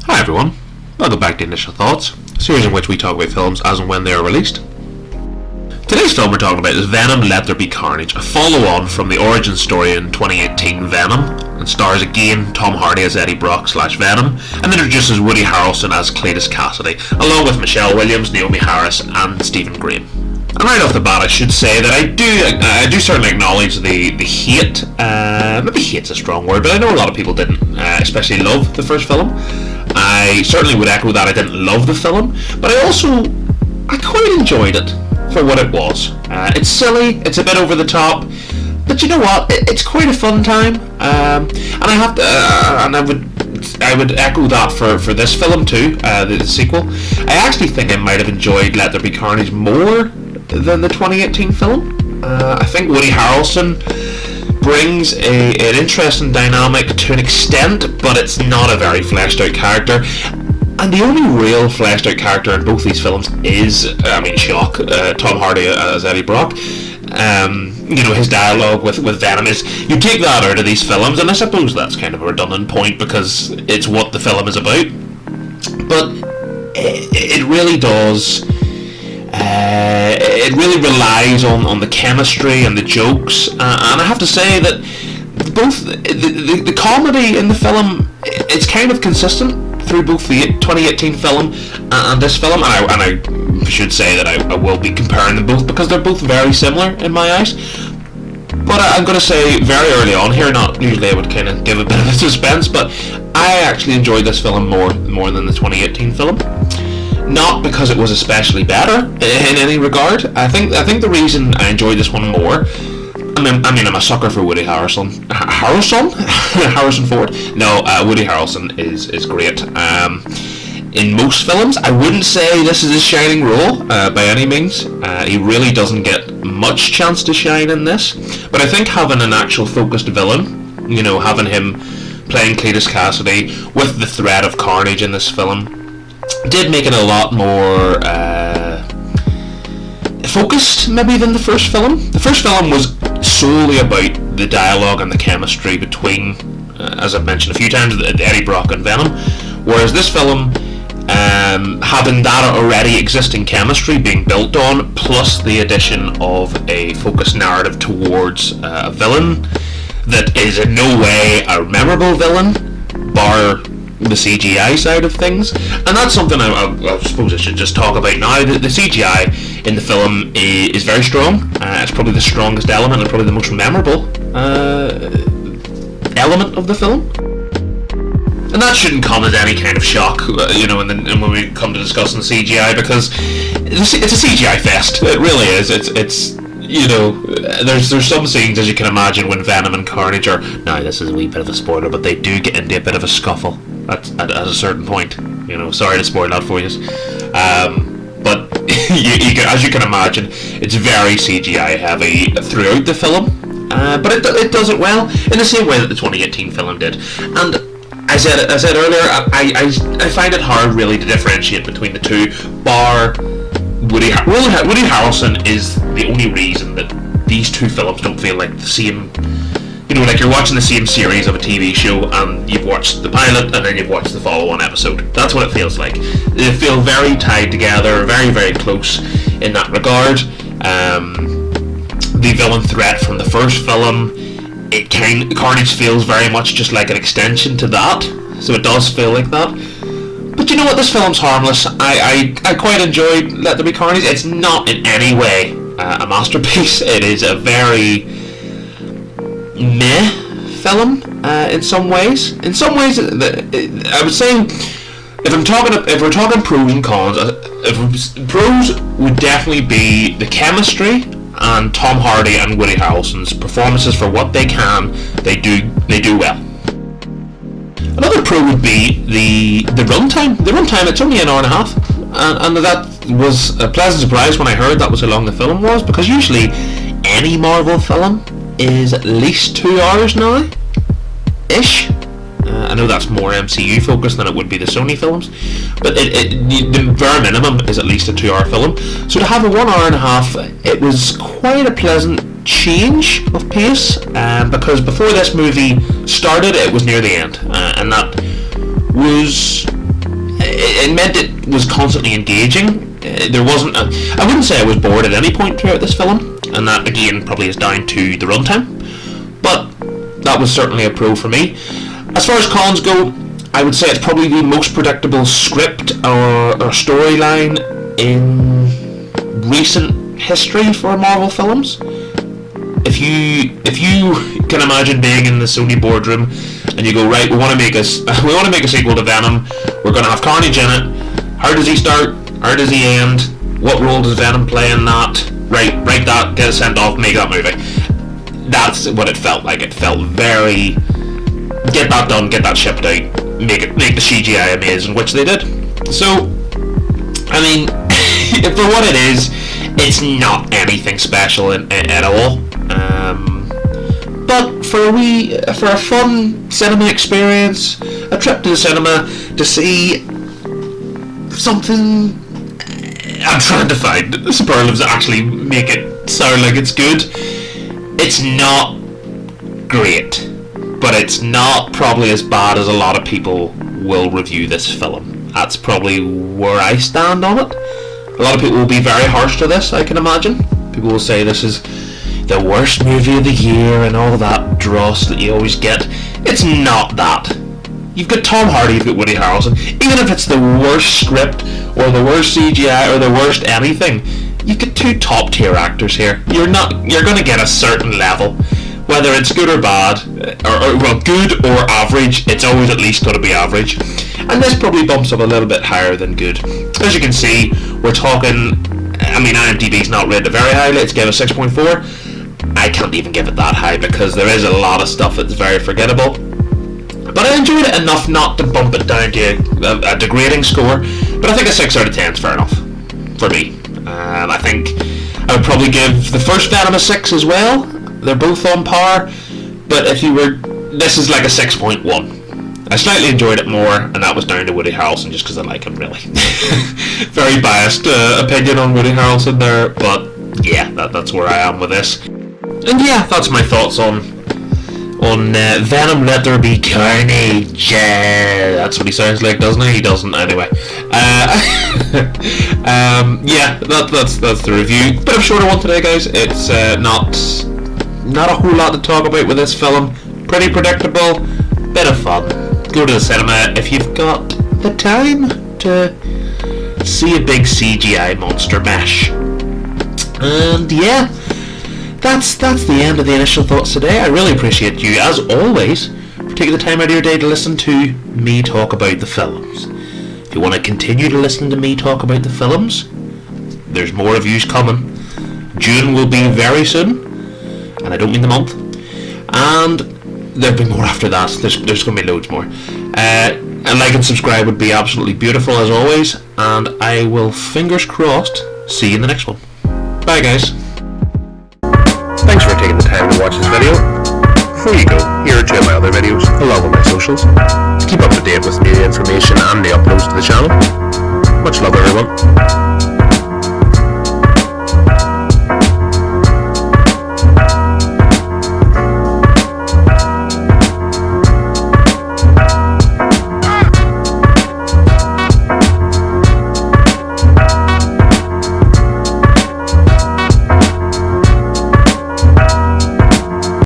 Hi everyone, welcome back to Initial Thoughts, a series in which we talk about films as and when they are released. Today's film we're talking about is Venom, Let There Be Carnage, a follow-on from the origin story in 2018 Venom, and stars again Tom Hardy as Eddie Brock / Venom, and introduces Woody Harrelson as Cletus Cassidy, along with Michelle Williams, Naomi Harris, and Stephen Graham. And right off the bat, I should say that I do certainly acknowledge the hate. Maybe hate's a strong word, but I know a lot of people didn't, especially love the first film. I certainly would echo that I didn't love the film, but I quite enjoyed it for what it was. It's silly, it's a bit over the top, but you know what? It's quite a fun time, and I would echo that for this film too, the sequel. I actually think I might have enjoyed Let There Be Carnage more than the 2018 film. I think Woody Harrelson brings an interesting dynamic to an extent, but it's not a very fleshed out character. And the only real fleshed out character in both these films is, Tom Hardy as Eddie Brock. His dialogue with Venom is, you take that out of these films, and I suppose that's kind of a redundant point because it's what the film is about. But it really does. It really relies on the chemistry and the jokes, and I have to say that both the comedy in the film, it's kind of consistent through both the 2018 film and this film, and I should say that I will be comparing them both because they're both very similar in my eyes. But I'm going to say very early on here, not usually I would kind of give a bit of a suspense, but I actually enjoyed this film more than the 2018 film. Not because it was especially better in any regard. I think the reason I enjoyed this one more, I'm a sucker for Woody Harrelson. Harrison Ford? No, Woody Harrelson is great. In most films, I wouldn't say this is his shining role by any means. He really doesn't get much chance to shine in this. But I think having an actual focused villain, having him playing Cletus Cassidy with the threat of Carnage in this film, did make it a lot more focused maybe than the first film. The first film was solely about the dialogue and the chemistry between, as I've mentioned a few times, Eddie Brock and Venom, whereas this film, having that already existing chemistry being built on, plus the addition of a focused narrative towards a villain that is in no way a memorable villain, bar the CGI side of things, and that's something I suppose I should just talk about now. The CGI in the film is very strong. It's probably the strongest element and probably the most memorable element of the film. And that shouldn't come as any kind of shock, and when we come to discussing CGI, because it's a CGI fest. It really is. It's there's some scenes, as you can imagine, when Venom and Carnage are, now this is a wee bit of a spoiler, but they do get into a bit of a scuffle at a certain point. Sorry to spoil that for you. But as you can imagine, it's very CGI heavy throughout the film. But it does it well, in the same way that the 2018 film did. And I said earlier, I find it hard really to differentiate between the two, bar Woody Harrelson is the only reason that these two films don't feel like the same. Like you're watching the same series of a TV show and you've watched the pilot and then you've watched the follow-on episode. That's what it feels like. They feel very tied together, very, very close in that regard. The villain threat from the first film, Carnage feels very much just like an extension to that, so it does feel like that. But you know what, this film's harmless. I quite enjoyed Let There Be Carnage. It's not in any way a masterpiece. It is a very meh film in some ways. In some ways, I would say, if we're talking pros and cons, pros would definitely be the chemistry and Tom Hardy and Woody Harrelson's performances. For what they can, they do well. Another pro would be the runtime. The runtime, it's only an hour and a half, and that was a pleasant surprise when I heard that was how long the film was, because usually any Marvel film is at least 2 hours now, ish. I know that's more MCU focused than it would be the Sony films, but the bare minimum is at least a 2 hour film. So to have a 1 hour and a half, it was quite a pleasant change of pace, because before this movie started, it was near the end, and that was it meant it was constantly engaging. There wasn't I wouldn't say I was bored at any point throughout this film, and that again probably is down to the runtime, but that was certainly a pro for me. As far as cons go, I would say it's probably the most predictable script or storyline in recent history for Marvel films. If you can imagine being in the Sony boardroom and you go, right, we want to make a sequel to Venom. We're going to have Carnage in it. How does he start? How does he end? What role does Venom play in that? Right, write that, get it sent off, make that movie. That's what it felt like. It felt very, get that done, get that shipped out, make the CGI amazing, which they did. So, I mean, for what it is, it's not anything special at all. But for a fun cinema experience, a trip to the cinema to see something, I'm trying to find superlatives that actually make it sound like it's good. It's not great, but it's not probably as bad as a lot of people will review this film. That's probably where I stand on it. A lot of people will be very harsh to this, I can imagine. People will say this is the worst movie of the year and all that dross that you always get. It's not that. You've got Tom Hardy, you've got Woody Harrelson. Even if it's the worst script or the worst CGI or the worst anything, you've got two top tier actors here. You're going to get a certain level. Whether it's good or bad, or well, good or average, it's always at least going to be average. And this probably bumps up a little bit higher than good. As you can see, we're talking, I mean, IMDb's not rated very highly. It's given a 6.4. I can't even give it that high because there is a lot of stuff that's very forgettable. But I enjoyed it enough not to bump it down to a degrading score. But I think a 6 out of 10 is fair enough for me. I think I would probably give the first Venom a 6 as well. They're both on par. But if you were, this is like a 6.1. I slightly enjoyed it more, and that was down to Woody Harrelson just because I like him, really. Very biased opinion on Woody Harrelson there, but yeah, that's where I am with this. And yeah, that's my thoughts on Venom Let There Be Carnage. That's what he sounds like, doesn't he? He doesn't, anyway. Yeah, that's the review. Bit of a shorter one today, guys. It's not a whole lot to talk about with this film. Pretty predictable, bit of fun. Go to the cinema if you've got the time to see a big CGI monster mash. And yeah, that's the end of the initial thoughts today. I really appreciate you, as always, for taking the time out of your day to listen to me talk about the films. If you want to continue to listen to me talk about the films, there's more reviews coming. June will be very soon, and I don't mean the month. And there'll be more after that. There's going to be loads more. And like and subscribe would be absolutely beautiful as always. And I will, fingers crossed, see you in the next one. Bye, guys. Thanks for taking the time to watch this video. Before you go, here are 2 of my other videos, along with my socials, to keep up to date with new information and the uploads to the channel. Much love, everyone.